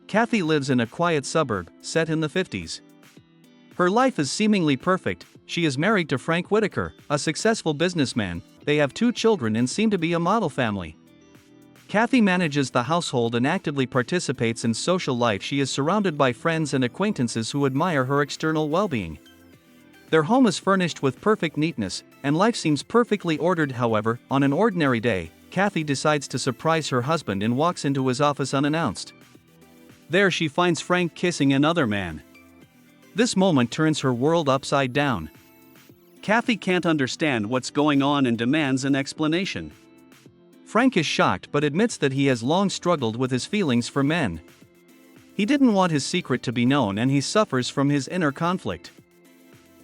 Kathy lives in a quiet suburb, set in the 50s. Her life is seemingly perfect. She is married to Frank Whitaker, a successful businessman. They have 2 children and seem to be a model family. Kathy manages the household and actively participates in social life. She is surrounded by friends and acquaintances who admire her external well-being. Their home is furnished with perfect neatness, and life seems perfectly ordered. However, on an ordinary day, Kathy decides to surprise her husband and walks into his office unannounced. There she finds Frank kissing another man. This moment turns her world upside down. Kathy can't understand what's going on and demands an explanation. Frank is shocked but admits that he has long struggled with his feelings for men. He didn't want his secret to be known and he suffers from his inner conflict.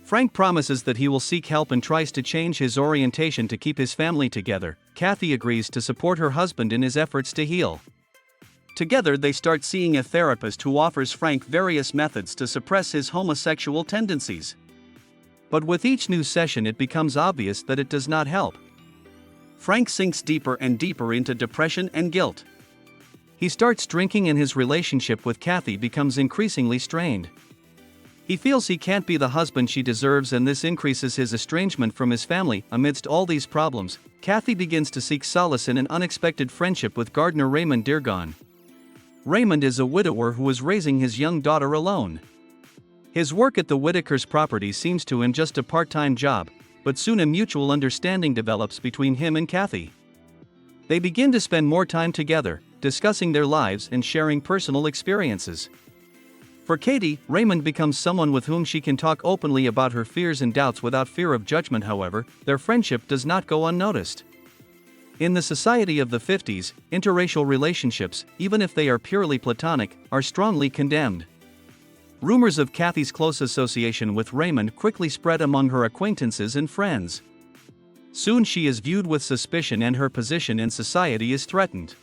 Frank promises that he will seek help and tries to change his orientation to keep his family together. Kathy agrees to support her husband in his efforts to heal. Together they start seeing a therapist who offers Frank various methods to suppress his homosexual tendencies. But with each new session it becomes obvious that it does not help. Frank sinks deeper and deeper into depression and guilt. He starts drinking and his relationship with Kathy becomes increasingly strained. He feels he can't be the husband she deserves and this increases his estrangement from his family. Amidst all these problems, Kathy begins to seek solace in an unexpected friendship with gardener Raymond Deargon. Raymond is a widower who is raising his young daughter alone. His work at the Whitakers' property seems to him just a part-time job, but soon a mutual understanding develops between him and Kathy. They begin to spend more time together, discussing their lives and sharing personal experiences. For Katie, Raymond becomes someone with whom she can talk openly about her fears and doubts without fear of judgment. However, their friendship does not go unnoticed. In the society of the 50s, interracial relationships, even if they are purely platonic, are strongly condemned. Rumors of Kathy's close association with Raymond quickly spread among her acquaintances and friends. Soon she is viewed with suspicion and her position in society is threatened.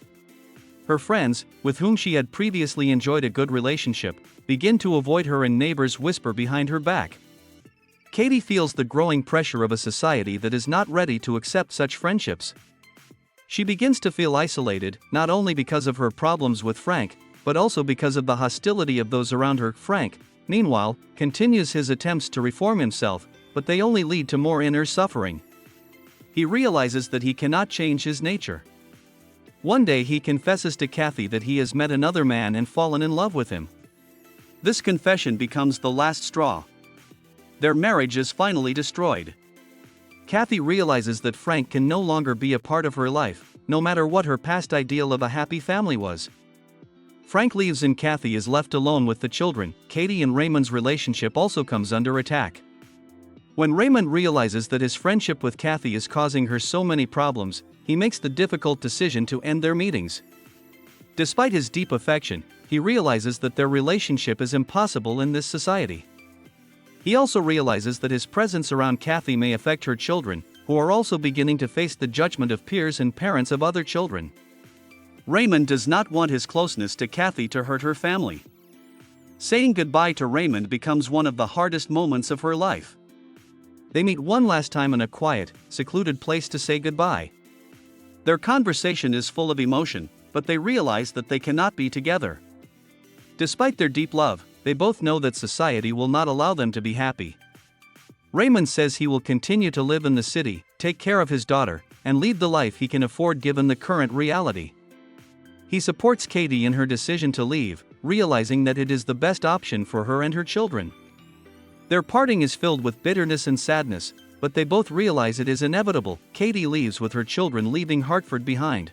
Her friends, with whom she had previously enjoyed a good relationship, begin to avoid her and neighbors whisper behind her back. Katie feels the growing pressure of a society that is not ready to accept such friendships. She begins to feel isolated, not only because of her problems with Frank, but also because of the hostility of those around her. Frank, meanwhile, continues his attempts to reform himself, but they only lead to more inner suffering. He realizes that he cannot change his nature. One day he confesses to Kathy that he has met another man and fallen in love with him. This confession becomes the last straw. Their marriage is finally destroyed. Kathy realizes that Frank can no longer be a part of her life, no matter what her past ideal of a happy family was. Frank leaves and Kathy is left alone with the children. Katie and Raymond's relationship also comes under attack. When Raymond realizes that his friendship with Kathy is causing her so many problems, he makes the difficult decision to end their meetings. Despite his deep affection, he realizes that their relationship is impossible in this society. He also realizes that his presence around Kathy may affect her children, who are also beginning to face the judgment of peers and parents of other children. Raymond does not want his closeness to Kathy to hurt her family. Saying goodbye to Raymond becomes one of the hardest moments of her life. They meet one last time in a quiet, secluded place to say goodbye. Their conversation is full of emotion, but they realize that they cannot be together. Despite their deep love, they both know that society will not allow them to be happy. Raymond says he will continue to live in the city, take care of his daughter, and lead the life he can afford given the current reality. He supports Katie in her decision to leave, realizing that it is the best option for her and her children. Their parting is filled with bitterness and sadness, but they both realize it is inevitable. Katie leaves with her children, leaving Hartford behind.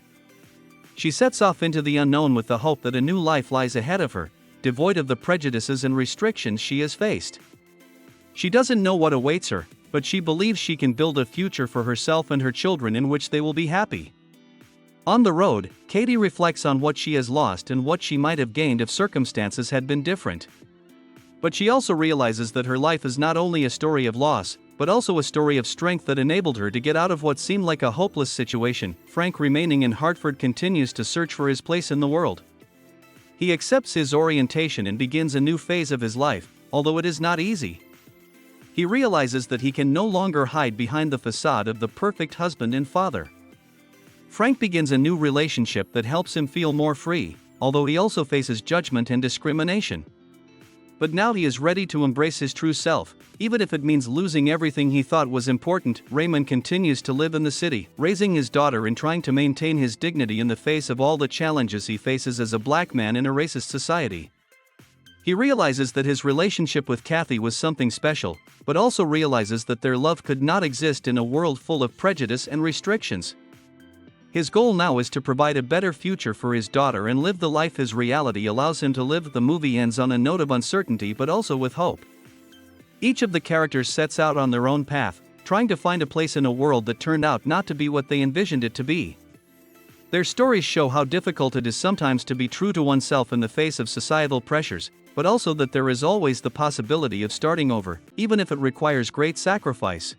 She sets off into the unknown with the hope that a new life lies ahead of her, devoid of the prejudices and restrictions she has faced. She doesn't know what awaits her, but she believes she can build a future for herself and her children in which they will be happy. On the road, Katie reflects on what she has lost and what she might have gained if circumstances had been different. But she also realizes that her life is not only a story of loss, but also a story of strength that enabled her to get out of what seemed like a hopeless situation. Frank, remaining in Hartford, continues to search for his place in the world. He accepts his orientation and begins a new phase of his life, although it is not easy. He realizes that he can no longer hide behind the facade of the perfect husband and father. Frank begins a new relationship that helps him feel more free, although he also faces judgment and discrimination. But now he is ready to embrace his true self, even if it means losing everything he thought was important. Raymond continues to live in the city, raising his daughter and trying to maintain his dignity in the face of all the challenges he faces as a black man in a racist society. He realizes that his relationship with Kathy was something special, but also realizes that their love could not exist in a world full of prejudice and restrictions. His goal now is to provide a better future for his daughter and live the life his reality allows him to live. The movie ends on a note of uncertainty but also with hope. Each of the characters sets out on their own path, trying to find a place in a world that turned out not to be what they envisioned it to be. Their stories show how difficult it is sometimes to be true to oneself in the face of societal pressures, but also that there is always the possibility of starting over, even if it requires great sacrifice.